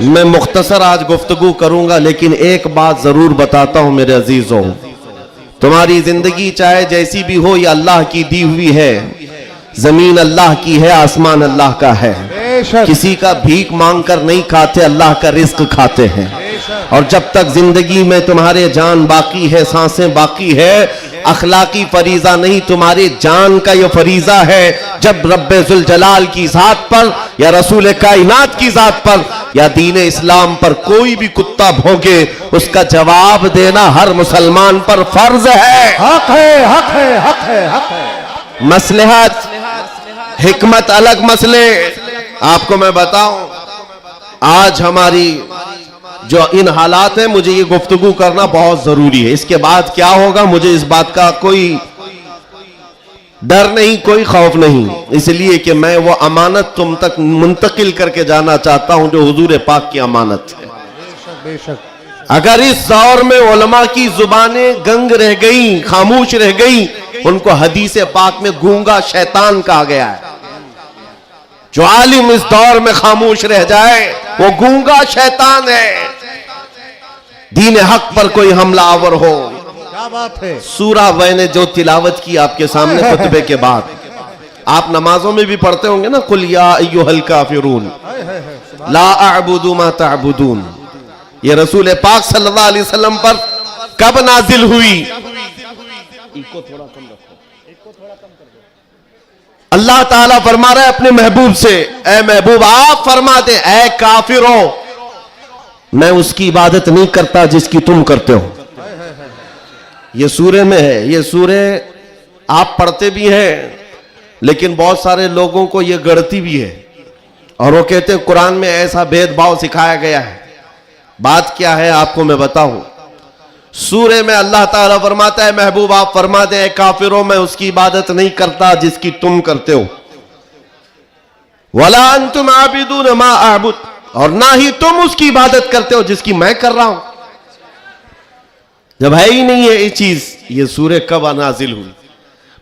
मैं मुख्तसर आज गुफ्तगू करूंगा, लेकिन एक बात जरूर बताता हूं मेरे अजीजों, तुम्हारी जिंदगी चाहे जैसी भी हो, ये अल्लाह की दी हुई है। जमीन अल्लाह की है, आसमान अल्लाह का है। किसी का भीख मांग कर नहीं खाते, अल्लाह का रिस्क खाते हैं। और जब तक जिंदगी में तुम्हारे जान बाकी है, सांसें बाकी है, अखलाकी फरीजा नहीं, तुम्हारे जान का ये फरीजा है। जब रब्बे जुल जलाल की जात पर या रसूल कायनात की जात पर या दीन इस्लाम पर कोई भी कुत्ता भौंके, उसका जवाब देना हर मुसलमान पर फर्ज है। हक है, हक है, हक है, हक है। मसलहत हिकमत अलग मसले। आपको मैं बताऊं, आज हमारी जो इन हालात है, मुझे ये गुफ्तगू करना बहुत जरूरी है। इसके बाद क्या होगा मुझे इस बात का कोई डर नहीं, कोई खौफ नहीं, इसलिए कि मैं वो अमानत तुम तक मुंतकिल करके जाना चाहता हूं जो हुजूर पाक की अमानत है। बेशक। अगर इस दौर में उलमा की जुबानें गंग रह गई, खामोश रह गई, उनको हदीस पाक में गूंगा शैतान कहा गया है। जो आलिम इस दौर में खामोश रह जाए वो गूंगा शैतान है। दीन हक पर कोई हमलावर हो, क्या बात है। सूरा मैंने जो तिलावत की आपके सामने खुतबे के बाद, आप नमाजों में भी पढ़ते होंगे ना, कुल या अय्युहल काफिरून ला अअबुदु मा तअबुदून। ये रसूल पाक सल्लल्लाहु अलैहि वसल्लम पर कब नाजिल हुई? इको थोड़ा कम रखो, अल्लाह ताला फरमा रहा है अपने महबूब से, ए महबूब आप फरमा दे, ए काफिरों, मैं उसकी इबादत नहीं करता जिसकी तुम करते हो। ये सूरे में है, ये सूरे आप पढ़ते भी हैं, लेकिन बहुत सारे लोगों को ये गढ़ती भी है और वो कहते हैं कुरान में ऐसा भेदभाव सिखाया गया है। बात क्या है आपको मैं बताऊं। सूरे में अल्लाह ताला फरमाता है महबूब आप फरमा दे, काफिरों मैं उसकी इबादत नहीं करता जिसकी तुम करते हो। वला अंतुम आबिदून मा अअबुद, और ना ही तुम उसकी इबादत करते हो जिसकी मैं कर रहा हूं। जब है ही नहीं है ये चीज, ये सूरे कब नाजिल हुई?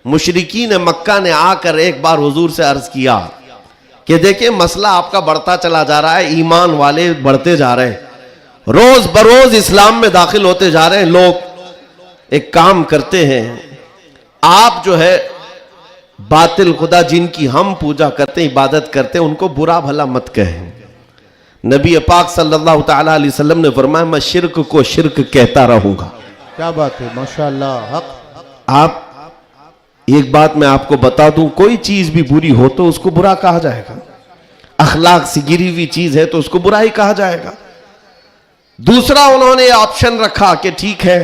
मुशरिकीन मक्का ने आकर एक बार हुजूर से अर्ज किया कि देखिए मसला आपका बढ़ता चला जा रहा है, ईमान वाले बढ़ते जा रहे हैं, रोज बरोज इस्लाम में दाखिल होते जा रहे हैं लोग। एक काम करते हैं, आप जो है बातिल खुदा जिनकी हम पूजा करते हैं, इबादत करते हैं, उनको बुरा भला मत कहें। नबी पाक सल्लल्लाहु ताला अलैहि वसल्लम ने फरमाया मैं शिर्क को शिर्क कहता रहूंगा। क्या बात है, माशाअल्लाह। हक। आप एक बात मैं आपको बता दूं, कोई चीज भी बुरी हो तो उसको बुरा कहा जाएगा। अखलाक से गिरी हुई चीज है तो उसको बुरा ही कहा जाएगा। दूसरा उन्होंने ऑप्शन रखा कि ठीक है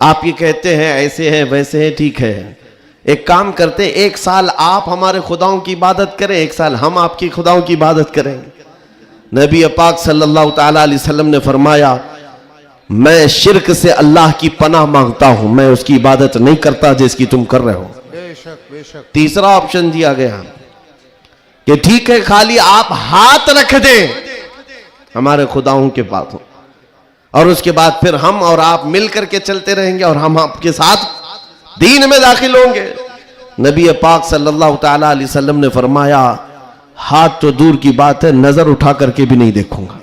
आप ये कहते हैं ऐसे हैं वैसे हैं, ठीक है एक काम करते हैं, एक साल आप हमारे खुदाओं की इबादत करें, एक साल हम आपकी खुदाओं की इबादत करें। नबी पाक सल्लल्लाहु ताला अलैहि वसल्लम ने फरमाया मैं शिर्क से अल्लाह की पनाह मांगता हूं, मैं उसकी इबादत नहीं करता जिसकी तुम कर रहे हो। बेशक, बेशक। तीसरा ऑप्शन दिया गया कि ठीक है खाली आप हाथ रख दें हमारे खुदाओं के पास, और उसके बाद फिर हम और आप मिल करके चलते रहेंगे और हम आपके साथ दीन में दाखिल होंगे। नबी पाक सल्लल्लाहु ताला अलैहि वसल्लम ने फरमाया हाथ तो दूर की बात है, नजर उठा करके भी नहीं देखूंगा।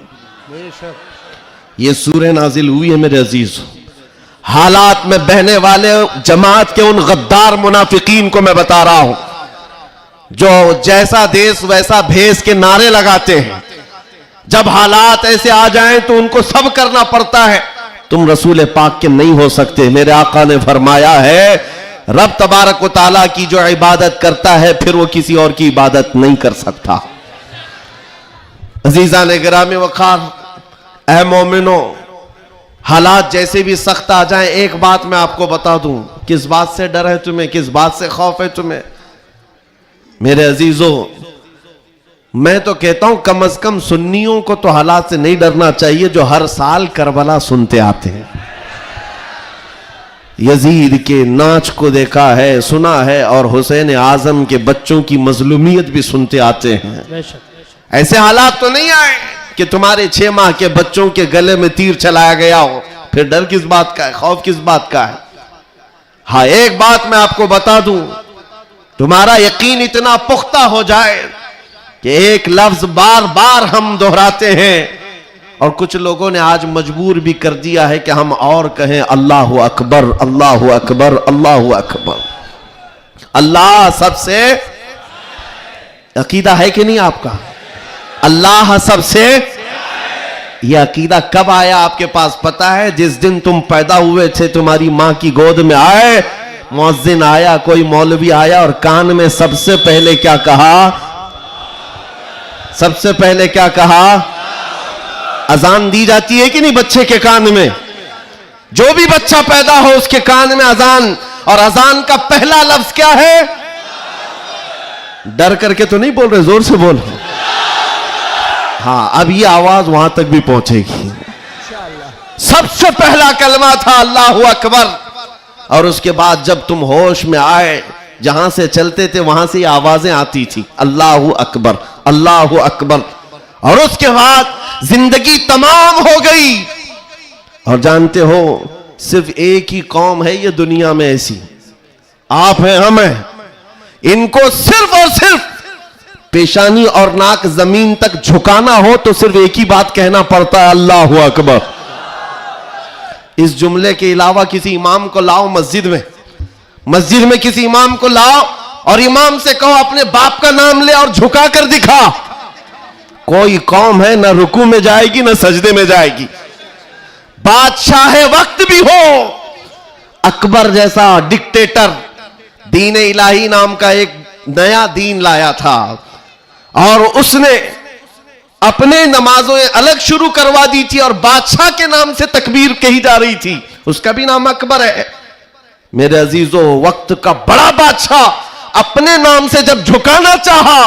ये सूरह नाजिल हुई है मेरे अजीज। हालात में बहने वाले जमात के उन गद्दार मुनाफिकीन को मैं बता रहा हूं, जो जैसा देश वैसा भेष के नारे लगाते हैं। जब हालात ऐसे आ जाएं तो उनको सब करना पड़ता है। तुम रसूल पाक के नहीं हो सकते। मेरे आका ने फरमाया है रब तबारक व ताला की जो इबादत करता है फिर वो किसी और की इबादत नहीं कर सकता। अजीजा ने गिरामी वखार, ऐ मोमिनो, हालात जैसे भी सख्त आ जाएं, एक बात मैं आपको बता दूं, किस बात से डर है तुम्हें, किस बात से खौफ है तुम्हें? मेरे अजीजों, मैं तो कहता हूं कम से कम सुन्नियों को तो हालात से नहीं डरना चाहिए जो हर साल करबला सुनते आते हैं। यजीद के नाच को देखा है, सुना है, और हुसैन आजम के बच्चों की मजलूमियत भी सुनते आते हैं। ऐसे हालात तो नहीं आए कि तुम्हारे 6 माह के बच्चों के गले में तीर चलाया गया हो, फिर डर किस बात का है, खौफ किस बात का है? हाँ, एक बात मैं आपको बता दूं, तुम्हारा यकीन इतना पुख्ता हो जाए कि एक लफ्ज बार बार हम दोहराते हैं, और कुछ लोगों ने आज मजबूर भी कर दिया है कि हम और कहें अल्लाह अकबर, अल्लाह अकबर, अल्लाह अकबर। अल्लाह सबसे, अकीदा है कि नहीं आपका? अल्लाह सबसे, यह अकीदा कब आया आपके पास पता है? जिस दिन तुम पैदा हुए थे, तुम्हारी मां की गोद में आए, मुअज्जिन आया, कोई मौलवी आया और कान में सबसे पहले क्या कहा? सबसे पहले क्या कहा? अजान दी जाती है कि नहीं बच्चे के कान में? जो भी बच्चा पैदा हो उसके कान में अजान, और अजान का पहला लफ्ज क्या है? डर करके तो नहीं बोल रहे, जोर से बोल। हाँ, अब ये आवाज वहां तक भी पहुंचेगी। सबसे पहला कलमा था अल्लाहु अकबर, और उसके बाद जब तुम होश में आए, जहां से चलते थे वहां से आवाजें आती थी, अल्लाहु अकबर, अल्लाहु अकबर। और उसके बाद जिंदगी तमाम हो गई। और जानते हो, सिर्फ एक ही कौम है ये दुनिया में ऐसी, आप हैं, हम हैं। इनको सिर्फ और सिर्फ पेशानी और नाक जमीन तक झुकाना हो तो सिर्फ एक ही बात कहना पड़ता है, अल्लाहु अकबर। इस जुमले के अलावा किसी इमाम को लाओ मस्जिद में किसी इमाम को लाओ और इमाम से कहो अपने बाप का नाम ले और झुका कर दिखा, कोई कौम है ना रुकू में जाएगी ना सजदे में जाएगी। बादशाह वक्त भी हो, अकबर जैसा डिक्टेटर दीन इलाही नाम का एक नया दीन लाया था, और उसने अपने नमाजों अलग शुरू करवा दी थी और बादशाह के नाम से तकबीर कही जा रही थी, उसका भी नाम अकबर है। मेरे अजीजों, वक्त का बड़ा बादशाह अपने नाम से जब झुकाना चाहा,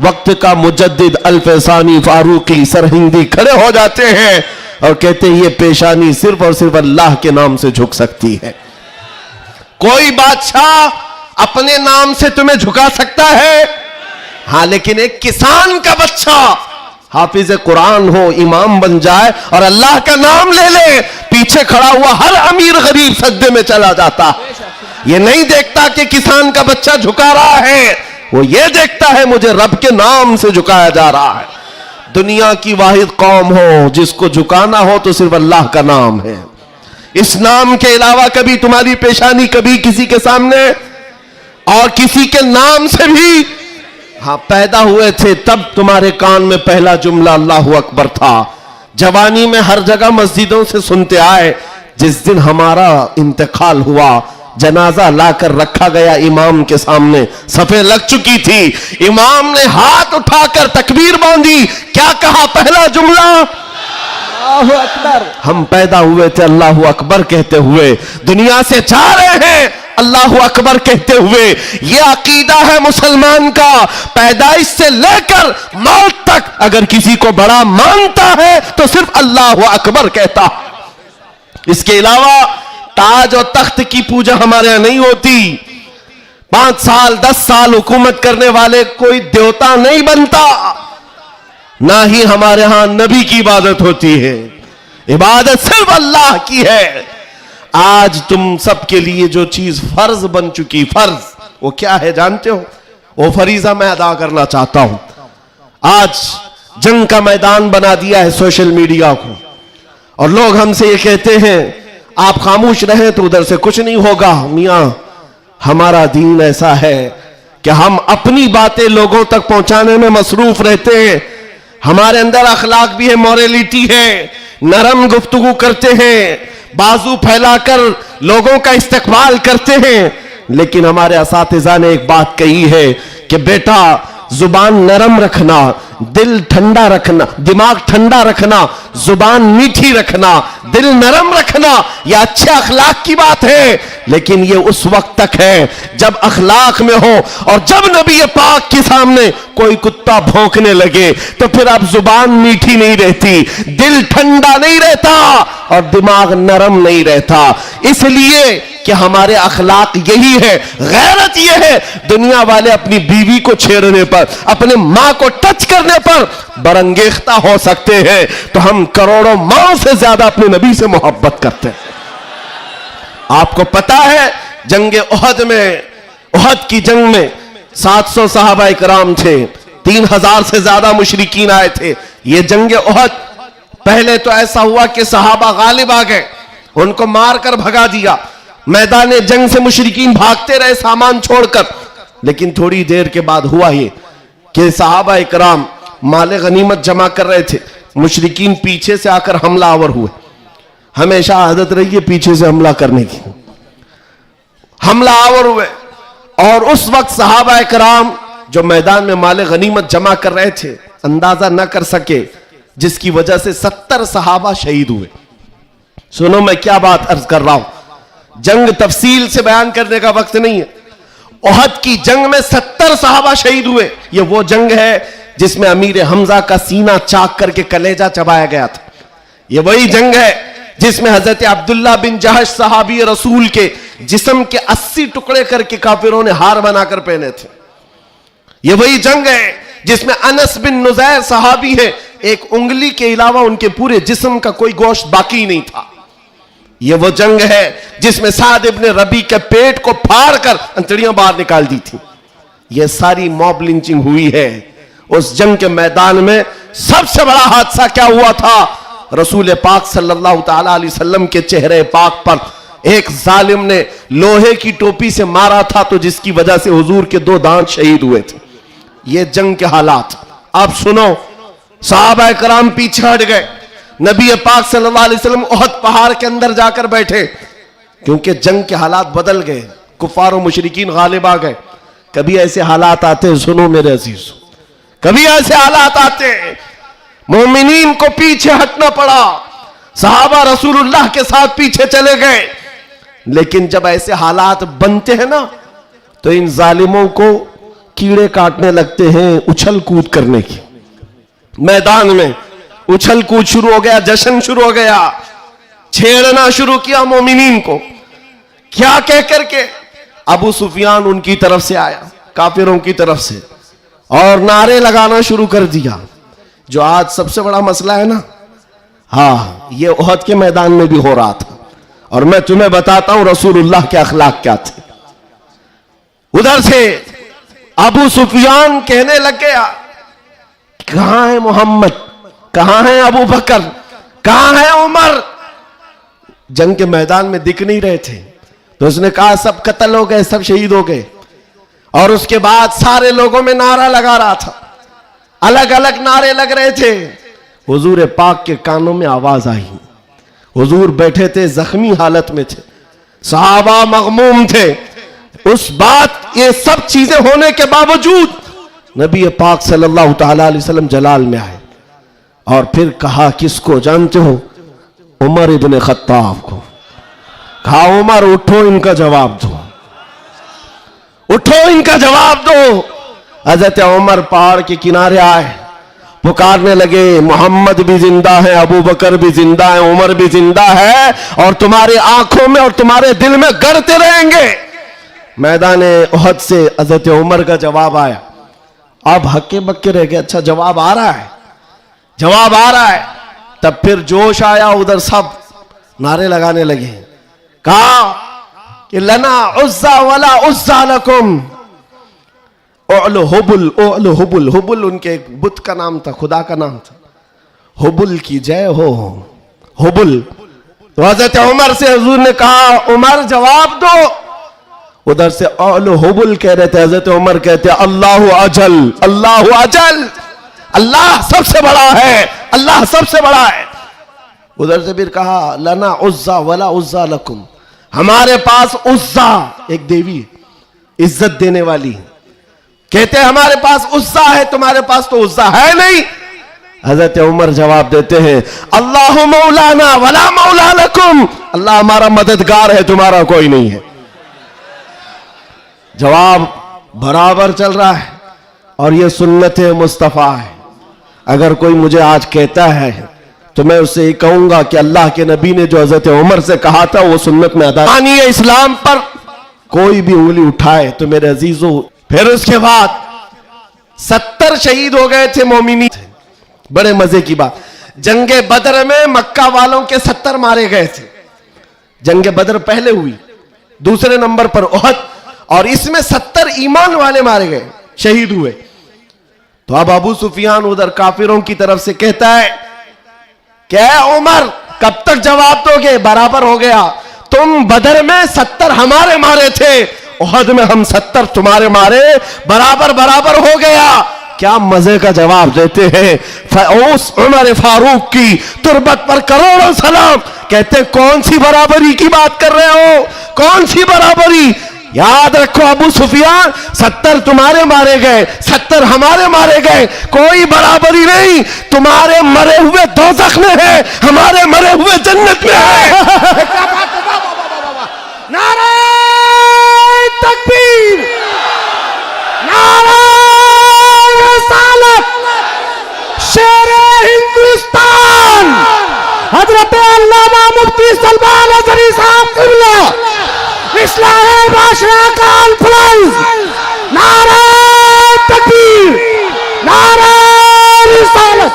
वक्त का मुजद्दिद अल्फसानी फारूकी सरहिंदी खड़े हो जाते हैं और कहते हैं ये पेशानी सिर्फ और सिर्फ अल्लाह के नाम से झुक सकती है। कोई बादशाह अपने नाम से तुम्हें झुका सकता है? हां, लेकिन एक किसान का बच्चा हाफिज कुरान हो, इमाम बन जाए और अल्लाह का नाम ले ले, पीछे खड़ा हुआ हर अमीर गरीब सजदे में चला जाता। ये नहीं देखता कि किसान का बच्चा झुका रहा है, वो ये देखता है मुझे रब के नाम से झुकाया जा रहा है। दुनिया की वाहिद कौम हो जिसको झुकाना हो तो सिर्फ अल्लाह का नाम है। इस नाम के अलावा कभी तुम्हारी पेशानी कभी किसी के सामने, और किसी के नाम से भी, हाँ, पैदा हुए थे तब तुम्हारे कान में पहला जुमला अल्लाहु अकबर था। जवानी में हर जगह मस्जिदों से सुनते आए, जिस दिन हमारा इंतकाल हुआ, जनाजा लाकर रखा गया इमाम के सामने, सफे लग चुकी थी, इमाम ने हाथ उठाकर तकबीर बांधी, क्या कहा? पहला जुमला अल्लाहु अकबर। हम पैदा हुए थे अल्लाहु अकबर कहते हुए, दुनिया से जा रहे हैं अल्लाहु अकबर कहते हुए। यह अकीदा है मुसलमान का, पैदाइश से लेकर मौत तक अगर किसी को बड़ा मानता है तो सिर्फ अल्लाहु अकबर कहता। इसके अलावा ताज और तख्त की पूजा हमारे यहां नहीं होती। 5 साल 10 साल हुकूमत करने वाले कोई देवता नहीं बनता, ना ही हमारे यहां नबी की इबादत होती है। इबादत सिर्फ अल्लाह की है। आज तुम सबके लिए जो चीज फर्ज बन चुकी, फर्ज वो क्या है जानते हो? वो फरीजा मैं अदा करना चाहता हूं। आज जंग का मैदान बना दिया है सोशल मीडिया को, और लोग हमसे ये कहते हैं आप खामोश रहे तो उधर से कुछ नहीं होगा। मियां, हमारा दीन ऐसा है कि हम अपनी बातें लोगों तक पहुंचाने में मसरूफ रहते हैं। हमारे अंदर अखलाक भी है, मॉरलिटी है, नरम गुफ्तगू करते हैं, बाजू फैलाकर लोगों का इस्तकबाल करते हैं। लेकिन हमारे असातिज़ा ने एक बात कही है कि बेटा, जुबान नरम रखना, दिल ठंडा रखना, दिमाग ठंडा रखना, जुबान मीठी रखना, दिल नरम रखना, यह अच्छे अखलाक की बात है। लेकिन यह उस वक्त तक है जब अखलाक में हो, और जब नबी पाक के सामने कोई कुत्ता भौंकने लगे तो फिर अब जुबान मीठी नहीं रहती, दिल ठंडा नहीं रहता और दिमाग नरम नहीं रहता। इसलिए कि हमारे अखलाक यही है, गैरत यह है, दुनिया वाले अपनी बीवी को छेड़ने पर, अपने मां को टच करने पर बरंगेख्ता हो सकते हैं, तो हम करोड़ों मां से ज्यादा अपने नबी से मोहब्बत करते हैं। आपको पता है जंग उहद में, उहद की जंग में 700 सहाबा इकराम थे, 3000 से ज्यादा मुशरिकीन आए थे। ये जंग उहद पहले तो ऐसा हुआ कि सहाबा गालिब आ गए, उनको मारकर भगा दिया, मैदान जंग से मुशरिकीन भागते रहे सामान छोड़कर। लेकिन थोड़ी देर के बाद हुआ ये कि सहाबा इकराम माले गनीमत जमा कर रहे थे, मुशरिकीन पीछे से आकर हमलावर हुए। हमेशा आदत रही है पीछे से हमला करने की, हमलावर हुए। और उस वक्त सहाबा इकराम जो मैदान में माले गनीमत जमा कर रहे थे अंदाजा न कर सके, जिसकी वजह से 70 सहाबा शहीद हुए। सुनो मैं क्या बात अर्ज कर रहा हूं, जंग तफसील से बयान करने का वक्त नहीं है। ओहद की जंग में 70 सहाबा शहीद हुए। यह वो जंग है जिसमें अमीर हमजा का सीना चाक करके कलेजा चबाया गया था। यह वही जंग है जिसमें हजरत अब्दुल्ला बिन जहश सहाबी रसूल के जिस्म के 80 टुकड़े करके काफिरों ने हार बनाकर पहने थे। यह वही जंग है जिसमें अनस बिन नुजैर सहाबी है, एक उंगली के अलावा उनके पूरे जिस्म का कोई गोश्त बाकी नहीं था। यह वो जंग है जिसमें साद इब्न रबी के पेट को फाड़ कर अंतड़ियां बाहर निकाल दी थी। यह सारी मॉब लिंचिंग हुई है। उस जंग के मैदान में सबसे बड़ा हादसा क्या हुआ था, रसूल पाक सल्लल्लाहु ताला अलैहि वसल्लम के चेहरे पाक पर एक जालिम ने लोहे की टोपी से मारा था, तो जिसकी वजह से हुजूर के 2 दांत शहीद हुए थे। ये जंग के हालात। आप सुनो, सहाबा कराम पीछे हट गए, नबी पाक सल्लल्लाहु अलैहि वसल्लम ओहद पहाड़ के अंदर जाकर बैठे, क्योंकि जंग के हालात बदल गए, कुफार और मुशरिकीन गालिब आ गए। कभी ऐसे हालात आते हैं, सुनो मेरे अजीज, कभी ऐसे हालात आते हैं मोमिनीन को पीछे हटना पड़ा, सहाबा रसूलुल्लाह के साथ पीछे चले गए। लेकिन जब ऐसे हालात बनते हैं ना, तो इन जालिमों को कीड़े काटने लगते हैं उछल कूद करने की। मैदान में उछल कूद शुरू हो गया, जश्न शुरू हो गया, छेड़ना शुरू किया मोमिनीन को। क्या कह करके अबू सुफियान उनकी तरफ से आया, काफिरों की तरफ से, और नारे लगाना शुरू कर दिया। जो आज सबसे बड़ा मसला है ना, हाँ, ये ओहद के मैदान में भी हो रहा था। और मैं तुम्हें बताता हूं रसूलुल्लाह के अखलाक क्या थे। उधर से अबू सुफियान कहने लग गया, कहां है मोहम्मद, कहां है अबू बकर, कहां है उमर। जंग के मैदान में दिख नहीं रहे थे, तो उसने कहा सब कत्ल हो गए, सब शहीद हो गए। और उसके बाद सारे लोगों में नारा लगा रहा था, अलग अलग नारे लग रहे थे। हुजूर पाक के कानों में आवाज आई, हुजूर बैठे थे, जख्मी हालत में थे, सहाबा मगमूम थे। उस बात, ये सब चीजें होने के बावजूद नबी पाक सल्लल्लाहु ताला अलैहि वसल्लम जलाल में आए और फिर कहा, किसको जानते हो? उमर इब्न खत्ताब को। कहा, उमर उठो, इनका जवाब दो, उठो, इनका जवाब दो। हजरत उमर पहाड़ के किनारे आए, पुकारने लगे, मोहम्मद भी जिंदा है, अबू बकर भी जिंदा है, उमर भी जिंदा है, और तुम्हारी आंखों में और तुम्हारे दिल में गड़ते रहेंगे। मैदान ओहद से हजरत उमर का जवाब आया। अब हक्के बक्के रह गए, अच्छा जवाब आ रहा है, जवाब आ रहा है। तब फिर जोश आया, उधर सब नारे लगाने लगे। कहा कि लना उज्जा वला उज्जा लकुम, ओलो हुबुल, ओलो हुबुल। हुबुल उनके बुत का नाम था, खुदा का नाम था। हुबुल की जय हो, हुबुल। तो हजरत उमर से हुजूर ने कहा, उमर जवाब दो। उधर से ओलो हुबुल कह रहे थे, हजरत उमर कहते अल्लाह अजल, अल्लाह अजल, अल्लाह सबसे बड़ा है, अल्लाह सबसे बड़ा है। उधर से फिर कहा, लना उज्जा वला उज्जा लकुम, हमारे पास उज्जा एक देवी इज्जत देने वाली, कहते हैं हमारे पास उज्जा है, तुम्हारे पास तो उज्जा है नहीं। हजरत उमर जवाब देते हैं, अल्लाह मौलाना वला मौला लकुम, अल्लाह हमारा मददगार है, तुम्हारा कोई नहीं है। जवाब बराबर चल रहा है, और यह सुन्नत मुस्तफा है। अगर कोई मुझे आज कहता है तो मैं उससे ये कहूंगा कि अल्लाह के नबी ने जो हजरत उमर से कहा था वो सुन्नत में अदा। इस्लाम पर कोई भी उंगली उठाए तो मेरे अजीजों, फिर उसके बाद 70 शहीद हो गए थे मोमिनी। बड़े मजे की बात, जंगे बदर में मक्का वालों के 70 मारे गए थे। जंगे बदर पहले हुई, दूसरे नंबर पर ओहद, और इसमें 70 ईमान वाले मारे गए, शहीद हुए। तो अब अबू सुफियान उधर काफिरों की तरफ से कहता है क्या उमर कब तक जवाब दोगे? बराबर हो गया। तुम बदर में 70 हमारे मारे थे, उहद में हम 70 तुम्हारे मारे, बराबर बराबर हो गया। क्या मजे का जवाब देते हैं। उस उमर फारूक की तुरबत पर करोड़ों सलाम। कहते कौन सी बराबरी की बात कर रहे हो? कौन सी बराबरी? याद रखो अबू सुफियान, 70 तुम्हारे मारे गए, 70 हमारे मारे गए, कोई बराबरी नहीं। तुम्हारे मरे हुए दोज़ख में है, हमारे मरे हुए जन्नत में है। क्या बात है, वाह वाह वाह वाह वाह। नारे तकबीर, नारे रिसालत, शेरे हिंदुस्तान हजरत अल्लामा मुफ्ती सलमान अज़हरी साहब क़िबला, इस्लाह बादशाह का अल्फलाइज, नारे तकबीर, नारे रिसालत,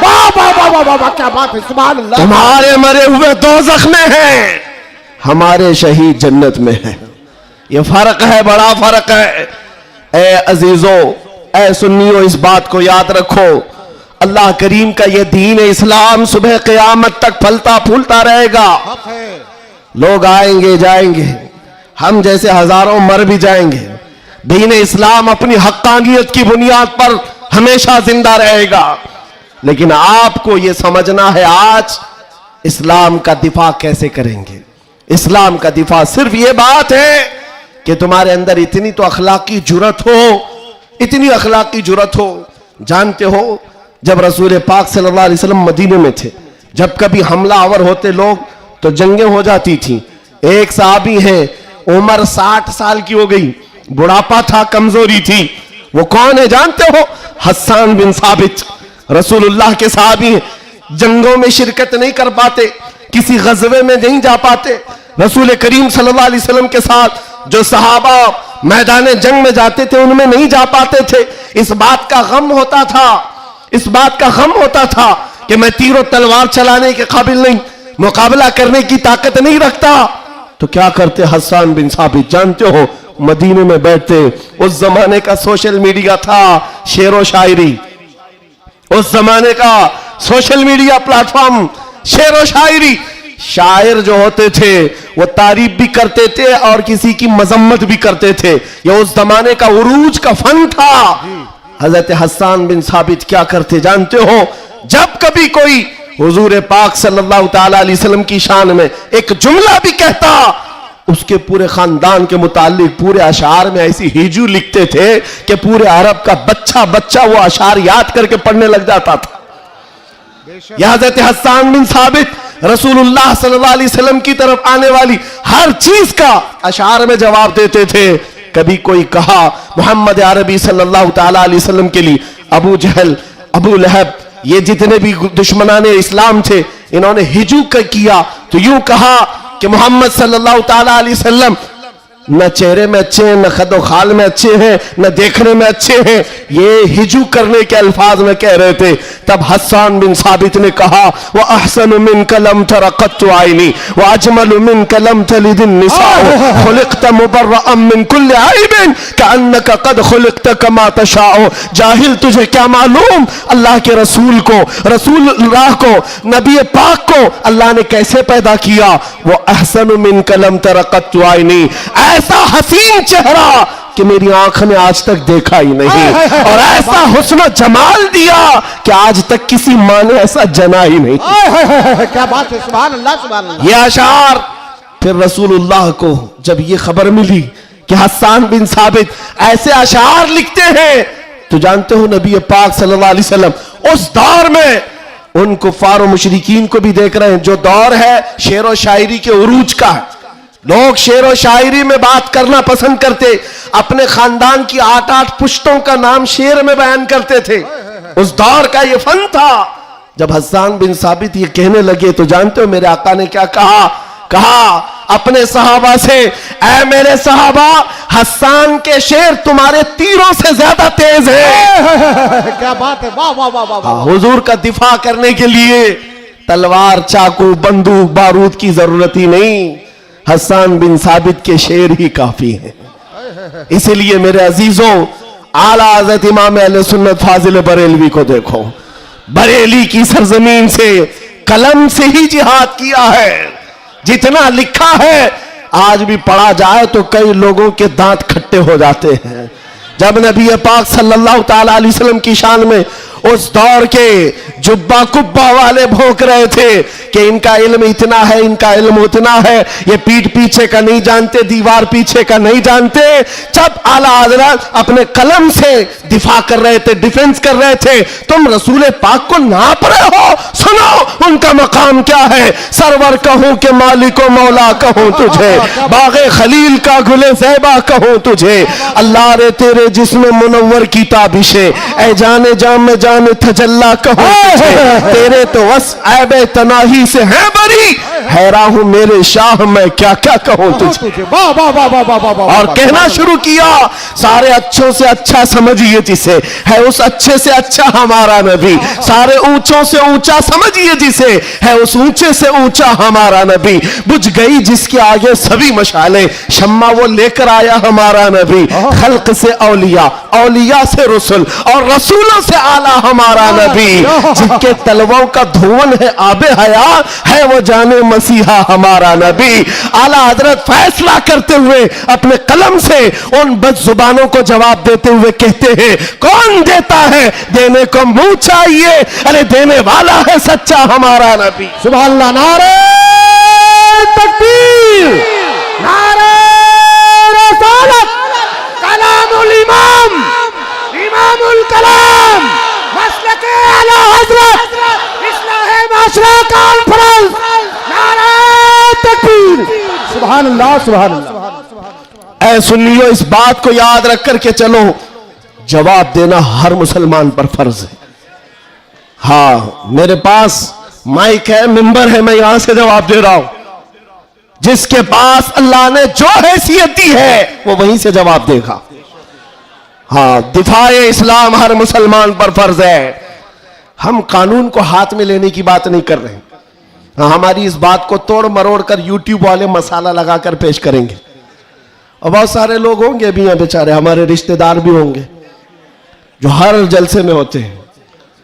वाह वाह वाह वाह वाह, क्या बात है, सुभान अल्लाह। तुम्हारे मरे हुए दोज़ख में हैं, हमारे शहीद जन्नत में है। ये फर्क है, बड़ा फर्क है। ए अजीजों, ए सुन्नियों, इस बात को याद रखो। अल्लाह करीम का ये दीन इस्लाम सुबह क़यामत तक फलता फूलता रहेगा। हक है। लोग आएंगे जाएंगे, हम जैसे हजारों मर भी जाएंगे, दीन इस्लाम अपनी हक्कानियत की बुनियाद पर हमेशा जिंदा रहेगा। लेकिन आपको यह समझना है आज इस्लाम का दिफा कैसे करेंगे। इस्लाम का दिफा सिर्फ यह बात है कि तुम्हारे अंदर इतनी तो अखलाकी जुर्रत हो, इतनी अखलाकी जुर्रत हो। जानते हो जब रसूल पाक सल्लल्लाहु अलैहि वसल्लम मदीने में थे, जब कभी हमला आवर होते लोग तो जंगें हो जाती थी। एक साहबी है, उम्र 60 साल की हो गई, बुढ़ापा था, कमजोरी थी। वो कौन है जानते हो? हस्सान बिन साबित, रसूलुल्लाह के साहबी हैं। जंगों में शिरकत नहीं कर पाते, किसी गज़वे में नहीं जा पाते। रसूल करीम सल्लल्लाहु अलैहि वसल्लम के साथ जो सहाबा मैदान जंग में जाते थे उनमें नहीं जा पाते थे। इस बात का गम होता था, इस बात का गम होता था कि मैं तीरों तलवार चलाने के काबिल नहीं, मुकाबला करने की ताकत नहीं रखता। तो क्या करते हस्सान बिन साबित? जानते हो मदीने में बैठते। उस जमाने का सोशल मीडिया था, शेरो शायरी, उस जमाने का सोशल मीडिया प्लेटफॉर्म, शेरो शायरी। शायर जो होते थे वो तारीफ भी करते थे और किसी की मजम्मत भी करते थे। ये उस जमाने का उरूज का फन था। हजरत हस्सान बिन साबित क्या करते जानते हो? जब कभी कोई हुजूर पाक सल्लल्लाहु ताला अलैहि वसल्लम की शान में एक जुमला भी कहता, उसके पूरे खानदान के मुतालिक पूरे अशार में ऐसी हिजू लिखते थे कि पूरे अरब का बच्चा बच्चा वो अशार याद करके पढ़ने लग जाता था। यह हजरत हस्सान बिन साबित रसूलुल्लाह सल्लल्लाहु अलैहि वसल्लम की तरफ आने वाली हर चीज का अशार में जवाब देते थे। कभी कोई कहा मोहम्मद अरबी सल्लल्लाहु ताला अलैहि वसल्लम के लिए अबू जहल, अबू लहब, ये जितने भी दुश्मनाने इस्लाम थे, इन्होंने हिजू किया तो यूं कहा कि मोहम्मद सल्लल्लाहु ताला अलैहि वसल्लम न चेहरे में अच्छे हैं, न खदो खाल में अच्छे हैं, न देखने में अच्छे हैं। ये हिजू करने के अल्फाज में कह रहे थे। तब हस्सान बिन साबित ने कहा वो अहसन मिन कलम तरक़त्तु आइनी व अजमल मिन कलम तलिदिन निसाअ खुलिक़त मुबर्रअन मिन कुल्लि ऐबिन कअन्नका क़द खुलिक़त कमा तशाअ। जाहिल, तुझे क्या मालूम अल्लाह के रसूल को, रसूलुल्लाह को, नबी पाक को अल्लाह ने कैसे पैदा किया। वो अहसन मिन कलम तरक़त्तु आइनी, ऐसा हसीन चेहरा कि मेरी आंख ने आज तक देखा ही नहीं, और ऐसा हुस्न जमाल दिया कि आज तक किसी माँ ने ऐसा जना ही नहीं। क्या बात है, सुभान अल्लाह सुभान अल्लाह। ये अशार फिर रसूलुल्लाह को जब ये खबर मिली कि हस्सान बिन साबित ऐसे अशार लिखते हैं, तो जानते हो नबी पाक सल्लल्लाहु अलैहि वसल्लम उस दौर में उन कुफ्फार और मुशरिकीन को भी देख रहे हैं। जो दौर है शेर व शायरी के उरूज का है, लोग शेर व शायरी में बात करना पसंद करते, अपने खानदान की 8-8 पुश्तों का नाम शेर में बयान करते थे। उस दौर का ये फन था। जब हस्सान बिन साबित ये कहने लगे तो जानते हो मेरे आका ने क्या कहा? कहा अपने सहाबा से, ऐ मेरे सहाबा, हस्सान के शेर तुम्हारे तीरों से ज्यादा तेज है। क्या बात है, वाह वाह वाह वाह। हुजूर का दिफा करने के लिए तलवार, चाकू, बंदूक, बारूद की जरूरत ही नहीं, हस्सान बिन साबित के शेर ही काफी हैं। इसीलिए मेरे अजीजों, आला हज़रत इमाम अहले सुन्नत फाजिल बरेलवी को देखो। बरेली की सरजमीन से कलम से ही जिहाद किया है। जितना लिखा है आज भी पढ़ा जाए तो कई लोगों के दांत खट्टे हो जाते हैं। जब नबी पाक सल्लल्लाहु ताला अलैहि वसल्लम की शान में उस दौर के जुब्बा कुब्बा वाले भौंक रहे थे कि इनका इल्म इतना है, इनका इल्म उतना है, ये पीठ पीछे का नहीं जानते, दीवार पीछे का नहीं जानते। जब आला हज़रत अपने कलम से दिफा कर रहे थे, डिफेंस कर रहे थे, तुम रसूल पाक को नाप रहे हो। सुनो उनका मकाम क्या है। सरवर कहूं कि मालिको मौला कहूं तुझे, बागे खलील का गुले ज़ैबा कहूं तुझे, अल्लाह रे तेरे जिस्म मुनव्वर की ताबिशे, ऐ जाने जाम में जाने तजल्ला कहूं तुझे, तेरे तो वस ऐबे तनाही से है बरी, हैरान हूं मेरे शाह मैं क्या क्या कहूं तुझे। और कहना शुरू किया सारे अच्छों से अच्छा समझिए जिसे, है उस अच्छे से अच्छा हमारा नबी, सारे ऊंचों से ऊंचा समझिए जिसे, है उस ऊंचे से ऊंचा हमारा नबी। बुझ गई जिसके आगे सभी मशाले, शम्मा वो लेकर आया हमारा नबी। खल्क से औलिया, औलिया से रसूल और रसूलों से आला हमारा नबी। जिनके तलवों का धुवन है आबे हया, है वो जाने मसीहा हमारा नबी। आला हजरत फैसला करते हुए अपने कलम से उन बदजुबानों को जवाब देते हुए कहते हैं, कौन देता है देने को मुंह चाहिए, अरे देने वाला है सच्चा हमारा नबी। सुभान अल्लाह। नारे तकबीर, नारे रसालत, कलामुल इमाम, इमामुल कलाम, मसलके आला हजरत, इस्लाहे माशरा कॉन्फ्रेंस, नारे तकबीर। सुभान अल्लाह, सुभान अल्लाह। ऐ सुनियो इस बात को याद रख करके चलो, जवाब देना हर मुसलमान पर फर्ज है। हाँ मेरे पास माइक है, मिंबर है, मैं यहां से जवाब दे रहा हूं। जिसके पास अल्लाह ने जो हैसियत दी है वो वहीं से जवाब देगा। हाँ दिफाए इस्लाम हर मुसलमान पर फर्ज है। हम कानून को हाथ में लेने की बात नहीं कर रहे हैं। हाँ, हमारी इस बात को तोड़ मरोड़ कर यूट्यूब वाले मसाला लगाकर पेश करेंगे और बहुत सारे लोग होंगे भी हैं बेचारे, हमारे रिश्तेदार भी होंगे जो हर जलसे में होते हैं।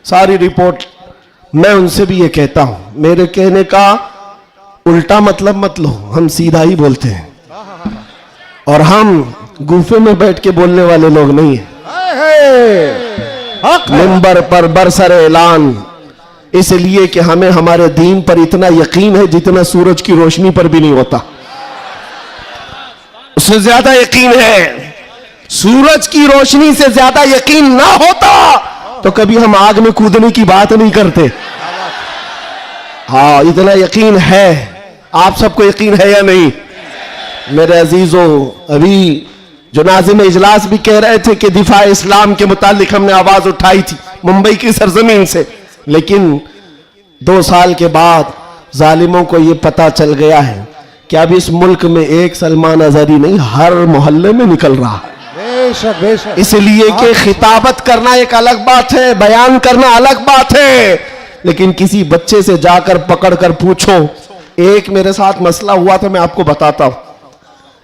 सारी रिपोर्ट मैं उनसे भी ये कहता हूं, मेरे कहने का उल्टा मतलब मत लो, हम सीधा ही बोलते हैं और हम गुफे में बैठ के बोलने वाले लोग नहीं हैं। मिंबर पर बरसरे ऐलान, इसलिए कि हमें हमारे दीन पर इतना यकीन है जितना सूरज की रोशनी पर भी नहीं होता, उससे ज्यादा यकीन है। सूरज की रोशनी से ज्यादा यकीन ना होता तो कभी हम आग में कूदने की बात नहीं करते। हाँ इतना यकीन है। आप सबको यकीन है या नहीं मेरे अजीजों? अभी जो नाज़िम इजलास भी कह रहे थे कि दिफा इस्लाम के मुतालिक हमने आवाज उठाई थी मुंबई की सरजमीन से, लेकिन 2 साल के बाद जालिमों को यह पता चल गया है कि अब इस मुल्क में एक सलमान अजहरी नहीं, हर मोहल्ले में निकल रहा है। बेशक बेशक। इसलिए कि खिताबत करना एक अलग बात है, बयान करना अलग बात है, लेकिन किसी बच्चे से जाकर पकड़ कर पूछो। एक मेरे साथ मसला हुआ था, मैं आपको बताता हूं।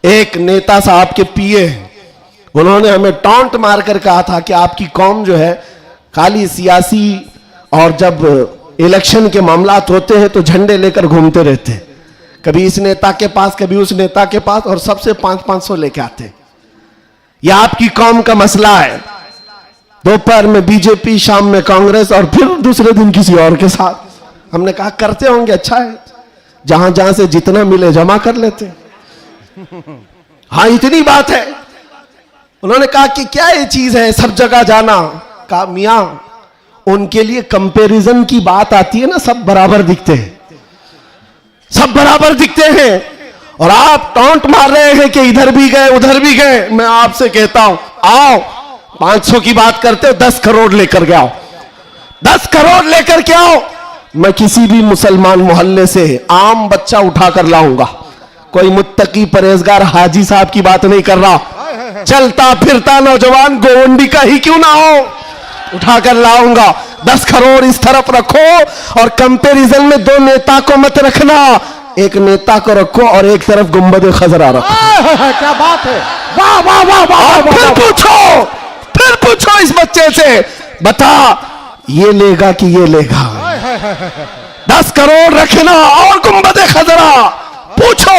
एक नेता साहब के पीए, उन्होंने हमें टॉन्ट मारकर कहा था कि आपकी कौम जो है खाली सियासी और जब इलेक्शन के मामलात होते हैं तो झंडे लेकर घूमते रहते हैं, कभी इस नेता के पास कभी उस नेता के पास, और सबसे 500-500 लेके आते हैं। यह आपकी कौम का मसला है। दोपहर में बीजेपी, शाम में कांग्रेस और फिर दूसरे दिन किसी और के साथ। हमने कहा करते होंगे, अच्छा है, जहां जहां से जितना मिले जमा कर लेते हैं। हाँ इतनी बात है। उन्होंने कहा कि क्या ये चीज है सब जगह जाना? कहा मियां उनके लिए कंपैरिजन की बात आती है ना, सब बराबर दिखते हैं, सब बराबर दिखते हैं, और आप टॉन्ट मार रहे हैं कि इधर भी गए उधर भी गए। मैं आपसे कहता हूं आओ 500 की बात करते हो, 10 करोड़ लेकर के आओ, 10 करोड़ लेकर के आओ। मैं किसी भी मुसलमान मोहल्ले से आम बच्चा उठाकर लाऊंगा, कोई मुत्तकी परहेजगार हाजी साहब की बात नहीं कर रहा, चलता फिरता नौजवान गोवंडी का ही क्यों ना हो, उठाकर लाऊंगा। 10 करोड़ इस तरफ रखो और कंपैरिजन में 2 नेता को मत रखना, एक नेता को रखो और एक तरफ गुंबद खजरा रखो। क्या बात है, वाह वाह वाह वाह। फिर पूछो इस बच्चे से, बता ये लेगा कि ये लेगा? 10 करोड़ रखना और गुंबद खजरा पूछो।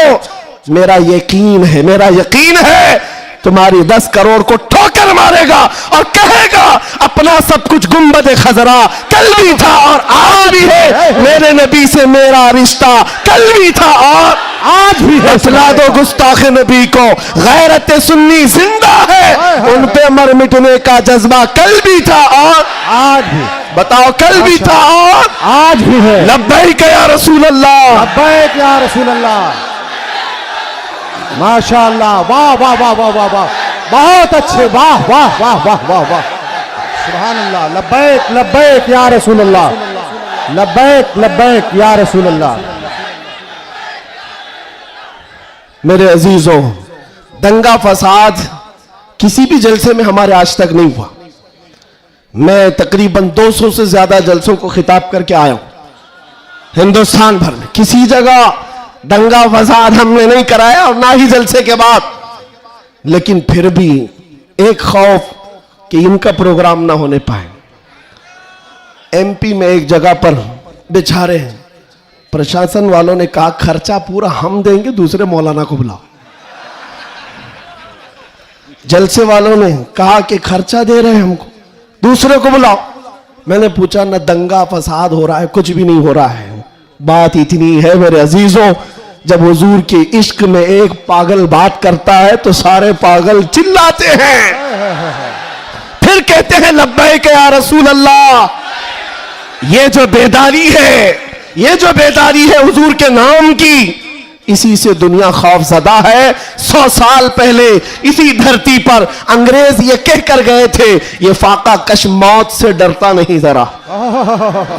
मेरा यकीन है तुम्हारी 10 करोड़ को ठोकर मारेगा और कहेगा अपना सब कुछ गुंबद खजरा कल भी था और आज भी है, मेरे नबी से मेरा रिश्ता कल भी था और आज भी है। फैसला दो गुस्ताख नबी को, गैरत सुन्नी जिंदा है, उन पे मर मिटने का जज्बा कल भी था और आज भी। बताओ कल भी था और आज भी है। लब्बैक या रसूल अल्लाह, लब्बैक या रसूल अल्लाह। माशाअल्लाह, वाह वाह वाह वाह वाह वाह, बहुत अच्छे, वाह वाह वाह वाह वाह वाह, सुभान अल्लाह। लब्बैक लब्बैक या रसूल अल्लाह, लब्बैक लब्बैक या रसूल अल्लाह। मेरे अजीजों, दंगा फसाद किसी भी जलसे में हमारे आज तक नहीं हुआ। मैं तकरीबन 200 से ज्यादा जलसों को खिताब करके आया हूं हिंदुस्तान भर में, किसी जगह दंगा फसाद हमने नहीं कराया और ना ही जलसे के बाद। लेकिन फिर भी एक खौफ कि इनका प्रोग्राम ना होने पाए। एमपी में एक जगह पर बेचारे प्रशासन वालों ने कहा खर्चा पूरा हम देंगे, दूसरे मौलाना को बुलाओ। जलसे वालों ने कहा कि खर्चा दे रहे हैं हमको, दूसरे को बुलाओ। मैंने पूछा न दंगा फसाद हो रहा है, कुछ भी नहीं हो रहा है। बात इतनी है मेरे अजीजों, जब हुजूर के इश्क में एक पागल बात करता है तो सारे पागल चिल्लाते हैं, फिर कहते हैं लब्बैक या रसूल अल्लाह। ये जो बेदारी है हुजूर के नाम की, इसी से दुनिया खौफजदा है। 100 साल पहले इसी धरती पर अंग्रेज ये कह कर गए थे, ये फाका कश मौत से डरता नहीं जरा,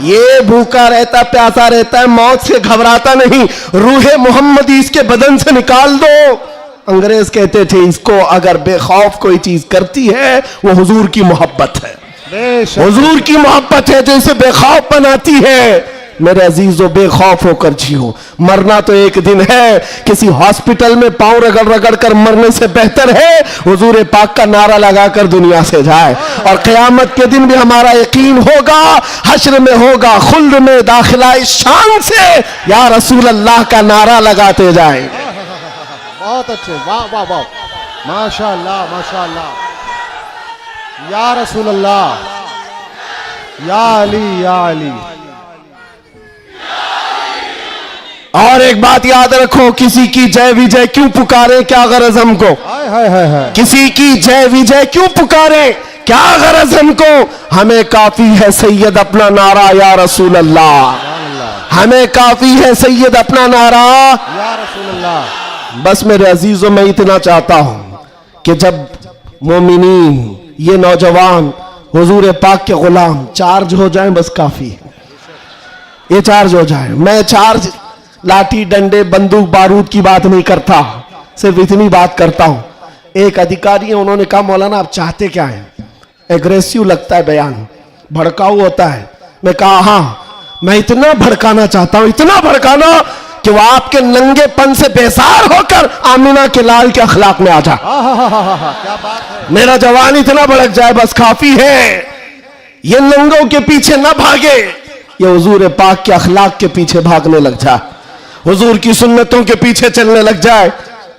ये भूखा रहता प्यासा रहता है, मौत से घबराता नहीं, रूहे मोहम्मदी इसके बदन से निकाल दो। अंग्रेज कहते थे इसको अगर बेखौफ कोई चीज करती है वो हुजूर की मोहब्बत है, हुजूर की मोहब्बत है जो इसे बेखौफ बनाती है। मेरे अजीजों, बेखौफ होकर जियो, मरना तो एक दिन है। किसी हॉस्पिटल में पांव रगड़ रगड़ कर मरने से बेहतर है हुजूर पाक का नारा लगाकर दुनिया से जाए। और क़यामत के दिन भी हमारा यकीन होगा, हश्र में होगा खुल्द में दाखिला इस शान से या रसूल अल्लाह का नारा लगाते जाए। बहुत अच्छे, वाह वाह वाह, माशाअल्लाह माशाअल्लाह, या रसूल अल्लाह, या अली या अली। और एक बात याद रखो, किसी की जय विजय क्यों पुकारे, क्या गरज हमको? हाय हाय हाय हाय, किसी की जय विजय क्यों पुकारे, क्या गरज हमको? हमें काफी है सैयद अपना नारा या रसूल अल्लाह, हमें काफी है सैयद अपना नारा या रसूल अल्लाह। बस मेरे अजीजों, मैं इतना चाहता हूं कि जब मोमिनीन, ये नौजवान हुजूर पाक के गुलाम चार्ज हो जाएं, बस काफी है, ये चार्ज हो जाए। मैं चार्ज लाठी डंडे बंदूक बारूद की बात नहीं करता, सिर्फ इतनी बात करता हूं। एक अधिकारी है, उन्होंने कहा मौलाना आप चाहते क्या हैं? एग्रेसिव लगता है बयान, भड़काऊ होता है। मैं कहा हाँ, मैं इतना भड़काना चाहता हूं, इतना भड़काना कि वो आपके नंगेपन से बेजार होकर आमिना के लाल के अखलाक में आ जाए। क्या बात है, मेरा जवान इतना भड़क जाए, बस काफी है। ये नंगों के पीछे ना भागे, ये हुजूर पाक के अखलाक के पीछे भागने लग जाए, हुजूर की सुन्नतों के पीछे चलने लग जाए।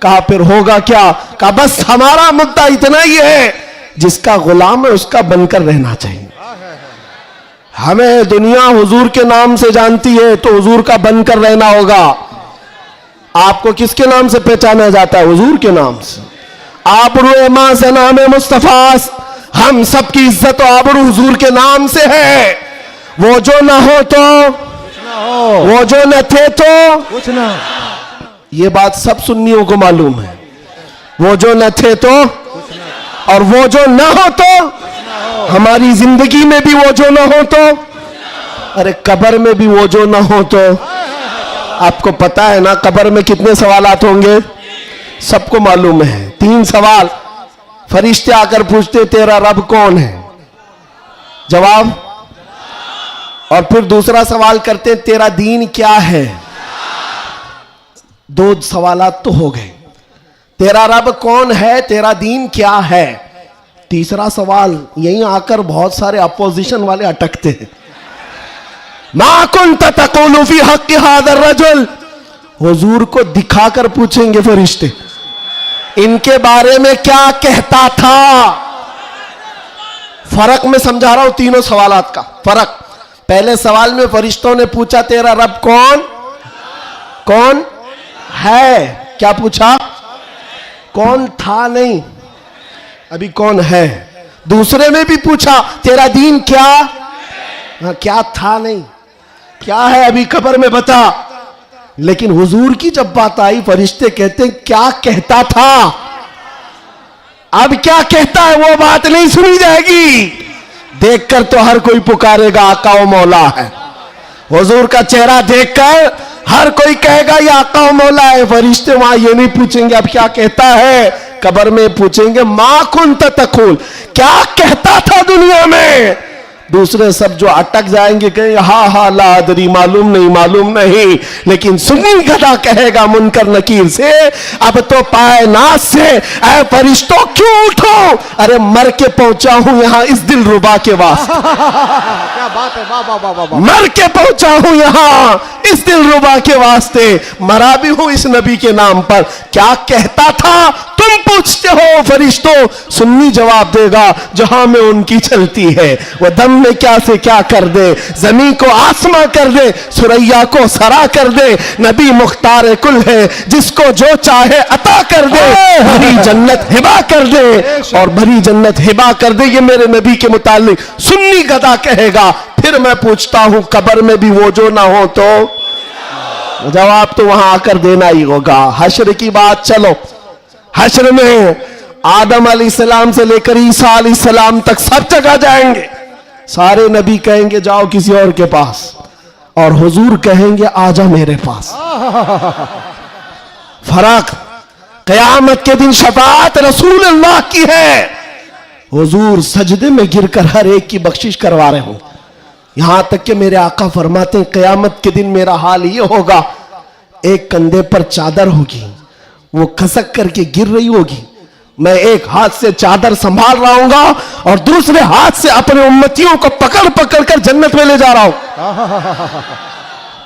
कहा फिर होगा क्या? कहा बस हमारा मुद्दा इतना ही है, जिसका गुलाम है उसका बनकर रहना चाहिए। हमें दुनिया हुजूर के नाम से जानती है तो हुजूर का बनकर रहना होगा। आपको किसके नाम से पहचाना जाता है? हुजूर के नाम से। आबरू मां से नाम मुस्तफास, हम सबकी इज्जत और आबरू हुजूर के नाम से है। वो जो ना हो तो वो जो न थे तो कुछ ना, ये बात सब सुन्नियों को मालूम है। वो जो न थे तो और वो जो ना हो तो, हमारी जिंदगी में भी वो जो ना हो तो, अरे कब्र में भी वो जो ना हो तो। आपको पता है ना कब्र में कितने सवालात होंगे? सबको मालूम है। 3 सवाल फरिश्ते आकर पूछते तेरा रब कौन है? जवाब। और फिर दूसरा सवाल करते तेरा दीन क्या है? 2 सवालात तो हो गए। तेरा रब कौन है, तेरा दीन क्या है। तीसरा सवाल यहीं आकर बहुत सारे अपोजिशन वाले अटकते हैं। मा कुन्त तक़ूलु फी हक़्क़ि हाज़ा रजुल, हुजूर को दिखाकर पूछेंगे फरिश्ते इनके बारे में क्या कहता था। फर्क में समझा रहा हूं तीनों सवालात का फर्क। पहले सवाल में फरिश्तों ने पूछा तेरा रब कौन कौन है, क्या पूछा, कौन था नहीं, अभी कौन है। दूसरे में भी पूछा तेरा दीन क्या, क्या था नहीं, क्या है अभी कब्र में बता। लेकिन हुजूर की जब बात आई फरिश्ते कहते हैं क्या कहता था, अब क्या कहता है वो बात नहीं सुनी जाएगी। देखकर तो हर कोई पुकारेगा आका व मौला है। हुजूर का चेहरा देखकर हर कोई कहेगा ये आका व मौला है। फरिश्ते वहां ये नहीं पूछेंगे अब क्या कहता है, कब्र में पूछेंगे मा कुन्त तक़ूल, क्या कहता था दुनिया में। दूसरे सब जो अटक जाएंगे कहेंगे हा हा ला अदरी, मालूम नहीं। लेकिन सुन्नी गधा कहेगा मुनकर नकीर से अब तो पाए नाज से ऐ फरिश्तों क्यों उठो, अरे मर के पहुंचा हूं यहां इस दिल रुबा के वास्ते। क्या बात है, वाह वाह वाह वाह वाह। मर के पहुंचा हूं यहां इस दिल रुबा के वास्ते, मरा भी हूं इस नबी के नाम पर। क्या कहता था तुम पूछते हो फरिश्तों, सुन्नी जवाब देगा जहां में उनकी चलती है वह दम में क्या से क्या कर दे, जमीन को आसमां कर दे, सुरैया को सरा कर दे। नबी मुख्तार कुल है जिसको जो चाहे अता कर दे, भरी जन्नत हिबा कर दे और भरी जन्नत हिबा कर दे। ये मेरे नबी के मुतालिक सुन्नी गदा कहेगा। फिर मैं पूछता हूं कब्र में भी वो जो ना हो तो जवाब तो वहां आकर देना ही होगा। हश्र की बात चलो, हश्र में आदम अलैहिस्सलाम से लेकर ईसा अलैहिस्सलाम तक सब जगह जाएंगे। सारे नबी कहेंगे जाओ किसी और के पास, और हुजूर कहेंगे आजा मेरे पास। फर्क, क़यामत के दिन शफाअत रसूल अल्लाह की है। हुजूर सजदे में गिरकर हर एक की बख्शिश करवा रहे हो। यहां तक कि मेरे आका फरमाते हैं क़यामत के दिन मेरा हाल ये होगा, एक कंधे पर चादर होगी, वो खसक करके गिर रही होगी, मैं एक हाथ से चादर संभाल रहा हूंगा और दूसरे हाथ से अपने उम्मतियों को पकड़ पकड़ कर जन्नत में ले जा रहा हूं।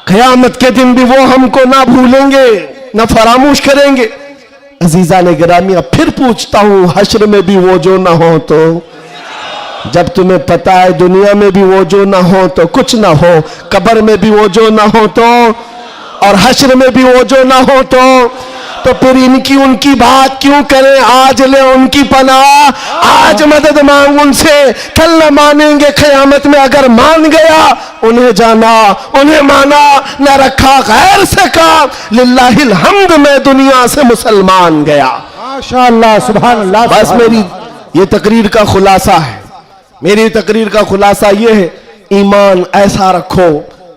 क़यामत के दिन भी वो हमको ना भूलेंगे ना फरामोश करेंगे। अजीजा ने गिरामी, अब फिर पूछता हूं हश्र में भी वो जो ना हो तो, जब तुम्हें पता है दुनिया में भी वो जो ना हो तो कुछ ना हो, कब्र में भी वो जो ना हो तो और हश्र में भी वो जो ना हो तो फिर इनकी उनकी बात क्यों करें। आज ले उनकी पनाह, आज मदद मांग उनसे, कल न मानेंगे क़यामत में। अगर मान गया उन्हें जाना, उन्हें माना, न रखा गैर से काम। लिल्लाहिल हम्द, मैं दुनिया से मुसलमान गया। माशाअल्लाह, सुभान अल्लाह। बस मेरी ये तकरीर का खुलासा है, मेरी तकरीर का खुलासा ये है, ईमान ऐसा रखो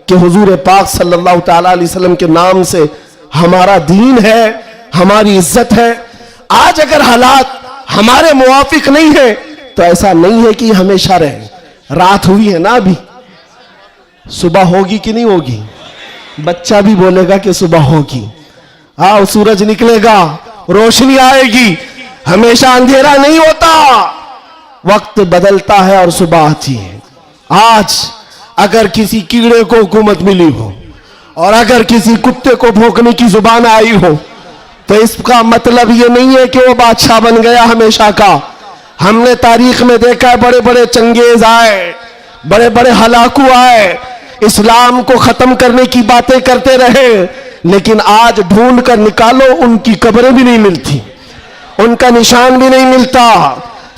कि हुजूर पाक सल्लल्लाहु तआला अलैहि वसल्लम के नाम से हमारा दीन है, हमारी इज्जत है। आज अगर हालात हमारे मुवाफिक नहीं है तो ऐसा नहीं है कि हमेशा रहे। रात हुई है ना, अभी सुबह होगी कि नहीं होगी, बच्चा भी बोलेगा कि सुबह होगी। हाँ, सूरज निकलेगा, रोशनी आएगी, हमेशा अंधेरा नहीं होता, वक्त बदलता है और सुबह आती है। आज अगर किसी कीड़े को हुकूमत मिली हो और अगर किसी कुत्ते को भौंकने की जुबान आई हो तो इसका मतलब ये नहीं है कि वो बादशाह बन गया हमेशा का। हमने तारीख में देखा है बड़े बड़े चंगेज आए, बड़े बड़े हलाकू आए, इस्लाम को खत्म करने की बातें करते रहे, लेकिन आज ढूंढ कर निकालो उनकी कब्रें भी नहीं मिलती, उनका निशान भी नहीं मिलता,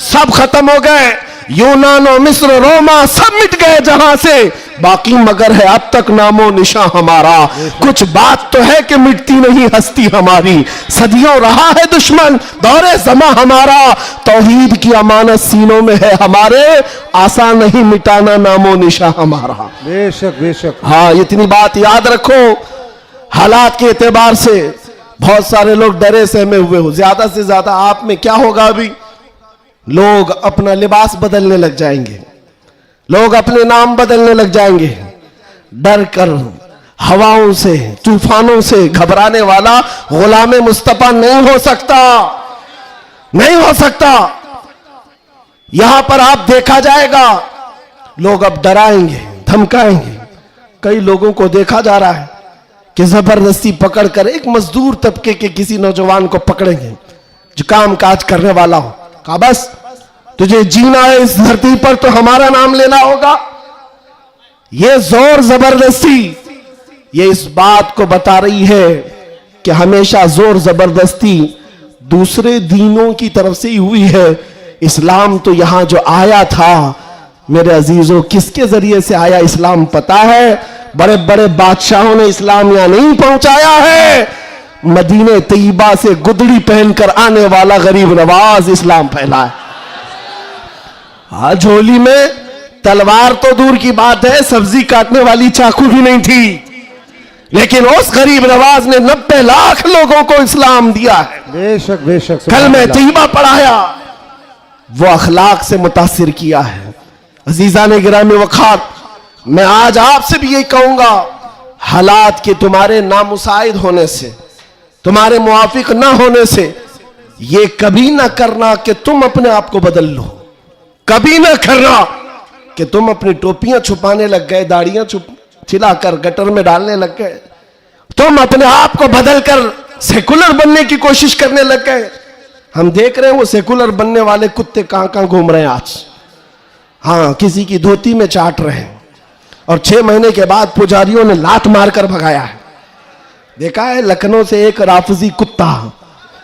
सब खत्म हो गए। यूनान और मिस्र, रोमा सब मिट गए जहां से, बाकी मगर है अब तक नामो निशान हमारा। कुछ बात तो है कि मिटती नहीं हस्ती हमारी, सदियों रहा है दुश्मन दौरे जमा हमारा। तौहीद की अमानत सीनों में है हमारे, आसान नहीं मिटाना नामो निशान हमारा। बेशक बेशक। हाँ, इतनी बात याद रखो। हालात के एतबार से बहुत सारे लोग डरे सहमे हुए हो। ज्यादा से ज्यादा आप में क्या होगा, अभी लोग अपना लिबास बदलने लग जाएंगे, लोग अपने नाम बदलने लग जाएंगे। डर कर हवाओं से, तूफानों से घबराने वाला गुलाम मुस्तफा नहीं हो सकता, नहीं हो सकता। यहां पर आप देखा जाएगा लोग अब डराएंगे, धमकाएंगे, कई लोगों को देखा जा रहा है कि जबरदस्ती पकड़कर एक मजदूर तबके के किसी नौजवान को पकड़ेंगे जो काम काज करने वाला हो, कहा बस तुझे जीना है इस धरती पर तो हमारा नाम लेना होगा। ये जोर जबरदस्ती ये इस बात को बता रही है कि हमेशा जोर जबरदस्ती दूसरे दीनों की तरफ से ही हुई है। इस्लाम तो यहां जो आया था मेरे अजीजों, किसके जरिए से आया इस्लाम पता है? बड़े बड़े बादशाहों ने इस्लाम यहां नहीं पहुंचाया है, मदीने तैयबा से गुदड़ी पहनकर आने वाला गरीब नवाज इस्लाम फैला है। आज होली में तलवार तो दूर की बात है, सब्जी काटने वाली चाकू भी नहीं थी, लेकिन उस गरीब नवाज ने 90 लाख लोगों को इस्लाम दिया है। बेशक बेशक कल में तैयबा पढ़ाया, वो अखलाक से मुतासिर किया है। अजीजा ने गिरामी वखात, मैं आज आपसे भी यही कहूंगा, हालात के तुम्हारे नामुसाइद होने से, तुम्हारे मुआफिक ना होने से ये कभी ना करना कि तुम अपने आप को बदल लो। कभी ना करना कि तुम अपनी टोपियां छुपाने लग गए, दाढ़ियां छिलाकर गटर में डालने लग गए, तुम अपने आप को बदलकर सेकुलर बनने की कोशिश करने लग गए। हम देख रहे हैं वो सेकुलर बनने वाले कुत्ते कहां कहां घूम रहे हैं आज। हाँ, किसी की धोती में चाट रहे हैं और 6 महीने के बाद पुजारियों ने लात मारकर भगाया है। देखा है लखनऊ से एक राफजी कुत्ता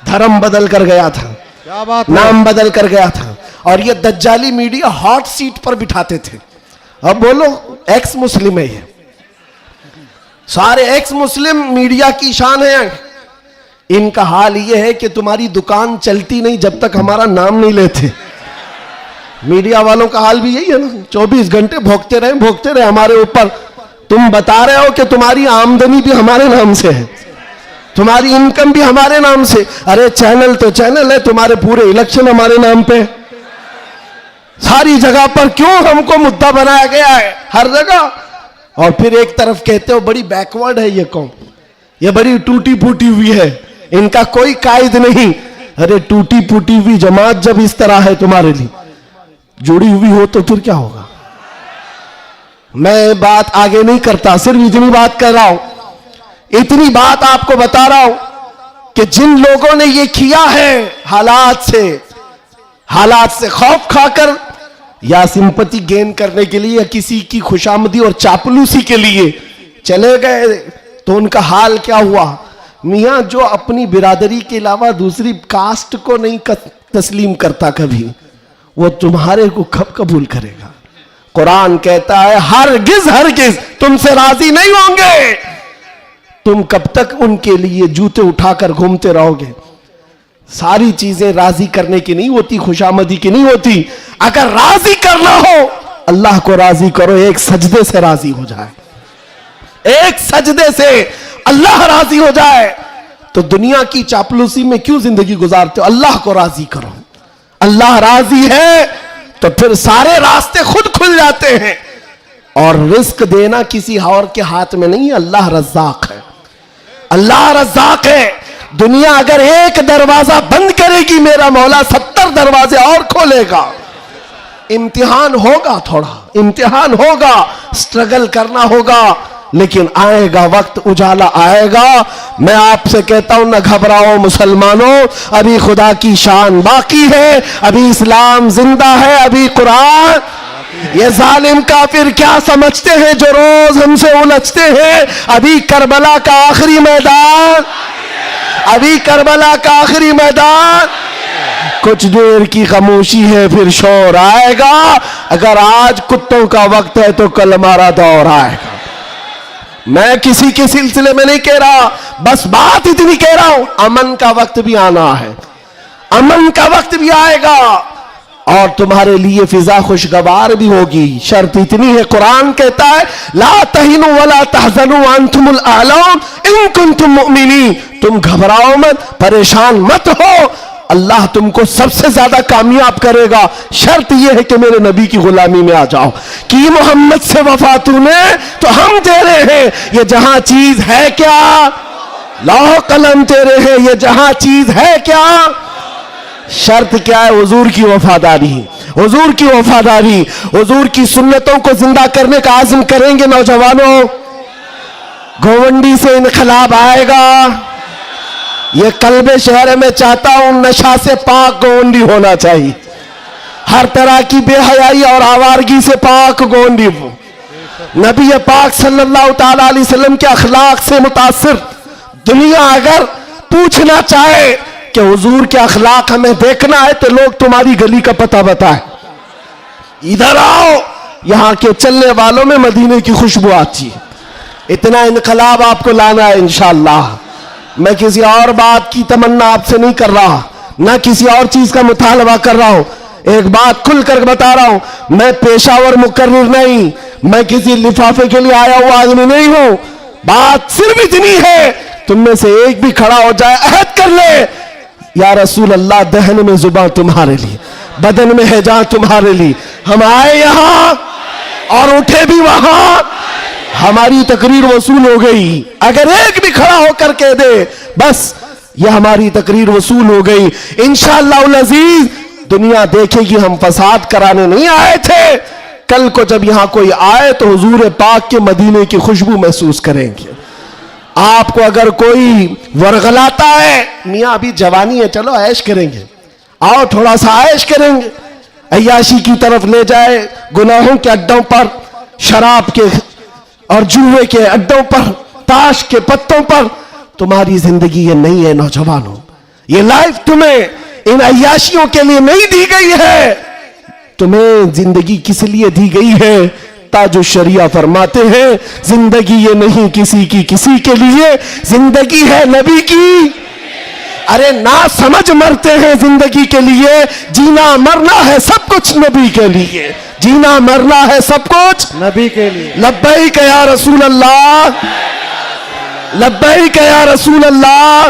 धर्म बदल कर गया था, क्या बात, नाम बदल कर गया था, और ये दज्जाली मीडिया हॉट सीट पर बिठाते थे। अब बोलो एक्स मुस्लिम है ये, सारे एक्स मुस्लिम मीडिया की शान है। इनका हाल ये है कि तुम्हारी दुकान चलती नहीं जब तक हमारा नाम नहीं लेते। मीडिया वालों का हाल भी यही है ना, 24 घंटे भोगते रहे हमारे ऊपर। तुम बता रहे हो कि तुम्हारी आमदनी भी हमारे नाम से है, तुम्हारी इनकम भी हमारे नाम से। अरे चैनल तो चैनल है, तुम्हारे पूरे इलेक्शन हमारे नाम पे, सारी जगह पर क्यों हमको मुद्दा बनाया गया है हर जगह। और फिर एक तरफ कहते हो बड़ी बैकवर्ड है ये कौम, ये बड़ी टूटी फूटी हुई है, इनका कोई कायद नहीं। अरे टूटी फूटी हुई जमात जब इस तरह है तुम्हारे लिए जुड़ी हुई हो तो फिर क्या होगा। मैं बात आगे नहीं करता, सिर्फ इतनी बात कर रहा हूं, इतनी बात आपको बता रहा हूं कि जिन लोगों ने ये किया है हालात से खौफ खाकर या सिंपैथी गेन करने के लिए या किसी की खुशामदी और चापलूसी के लिए चले गए, तो उनका हाल क्या हुआ। मियां जो अपनी बिरादरी के अलावा दूसरी कास्ट को नहीं तस्लीम करता कभी, वो तुम्हारे को कब कबूल करेगा। कुरान कहता है हरगिज तुमसे राजी नहीं होंगे। तुम कब तक उनके लिए जूते उठाकर घूमते रहोगे। सारी चीजें राजी करने की नहीं होती, खुशामदी की नहीं होती। अगर राजी करना हो अल्लाह को राजी करो, एक सजदे से राजी हो जाए, एक सजदे से अल्लाह राजी हो जाए। तो दुनिया की चापलूसी में क्यों जिंदगी गुजारते हो। अल्लाह को राजी करो, अल्लाह राजी है तो फिर सारे रास्ते खुद खुल जाते हैं। और रिस्क देना किसी और के हाथ में नहीं है, अल्लाह रज़्ज़ाक है, अल्लाह रज़्ज़ाक है। दुनिया अगर एक दरवाजा बंद करेगी, मेरा मौला 70 दरवाजे और खोलेगा। इम्तिहान होगा, थोड़ा इम्तिहान होगा, स्ट्रगल करना होगा, लेकिन आएगा वक्त, उजाला आएगा। मैं आपसे कहता हूं न घबराओ मुसलमानों, अभी खुदा की शान बाकी है, अभी इस्लाम जिंदा है, अभी कुरान। ये जालिम काफिर क्या समझते हैं जो रोज हमसे उलझते हैं। अभी करबला का आखिरी मैदान, अभी करबला का आखिरी मैदान। कुछ देर की खामोशी है फिर शोर आएगा। अगर आज कुत्तों का वक्त है तो कल हमारा दौर आएगा। मैं किसी के सिलसिले में नहीं कह रहा, बस बात इतनी कह रहा हूं, अमन का वक्त भी आना है, अमन का वक्त भी आएगा और तुम्हारे लिए फिजा खुशगवार भी होगी। शर्त इतनी है, कुरान कहता है ला तहिनु वला तहजनु अंतुमुल आलम इन कुंतुम मुमिनीन। तुम घबराओ मत, परेशान मत हो, अल्लाह तुमको सबसे ज्यादा कामयाब करेगा। शर्त यह है कि मेरे नबी की गुलामी में आ जाओ। कि मोहम्मद से वफा तूने तो हम तेरे हैं, ये जहां चीज है क्या, लौह कलम तेरे हैं, ये जहां चीज है क्या। शर्त क्या है, हुजूर की वफादारी, हुजूर की वफादारी, हुजूर की सुन्नतों को जिंदा करने का आज़म करेंगे नौजवानों। गोवंडी से इनकलाब आएगा। ये कल्बे शहर में चाहता हूं नशा से पाक गोवंडी होना चाहिए, हर तरह की बेहयाई और आवारगी से पाक गोवंडी हो। नबी पाक सल्लल्लाहु ताला अलैहि वसल्लम के अखलाक से मुतासिर दुनिया अगर पूछना चाहे कि हुजूर के अखलाक हमें देखना है तो लोग तुम्हारी गली का पता बताए, इधर आओ, यहां के चलने वालों में मदीने की खुशबू आती है। इतना इनकलाब आपको लाना है इंशाअल्लाह। मैं किसी और बात की तमन्ना आपसे नहीं कर रहा, ना किसी और चीज का मुतालबा कर रहा हूं। एक बात खुलकर बता रहा हूं, मैं पेशावर मुकर्रिर नहीं, मैं किसी लिफाफे के लिए आया हुआ आदमी नहीं हूं। बात सिर्फ इतनी है, तुम में से एक भी खड़ा हो जाए, अहद कर ले, या रसूल अल्लाह दहन में जुबान तुम्हारे लिए, बदन में है जान तुम्हारे लिए। हम आए यहां और उठे भी वहां, हमारी तकरीर वसूल हो गई। अगर एक भी खड़ा होकर कह दे बस ये हमारी तकरीर वसूल हो गई, इंशाअल्लाह अज़ीज दुनिया देखेगी हम फसाद कराने नहीं आए थे। कल को जब यहां कोई आए तो हुजूर पाक के मदीने की खुशबू महसूस करेंगे। आपको अगर कोई वरगलाता है, मियां अभी जवानी है, चलो ऐश करेंगे, आओ थोड़ा सा ऐश करेंगे, अय्याशी की तरफ ले जाए, गुनाहों के अड्डों पर, शराब के और जुए के अड्डों पर, ताश के पत्तों पर, तुम्हारी जिंदगी ये नहीं है नौजवानों। ये लाइफ तुम्हें इन अय्याशियों के लिए नहीं दी गई है, तुम्हें जिंदगी किस लिए दी गई है? ताजो शरिया फरमाते हैं जिंदगी ये नहीं किसी की किसी के लिए, जिंदगी है नबी की। अरे ना समझ मरते हैं जिंदगी के लिए, जीना मरना है सब कुछ नबी के लिए, जीना मरना है सब कुछ नबी के लिए। लब्बैक या रसूल अल्लाह, लब्बैक या रसूल अल्लाह,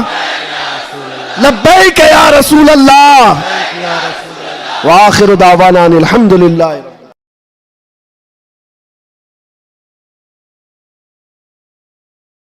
लब्बैक या रसूल अल्लाह। व आखिर दावाना अनिल हम्दुलिल्लाह।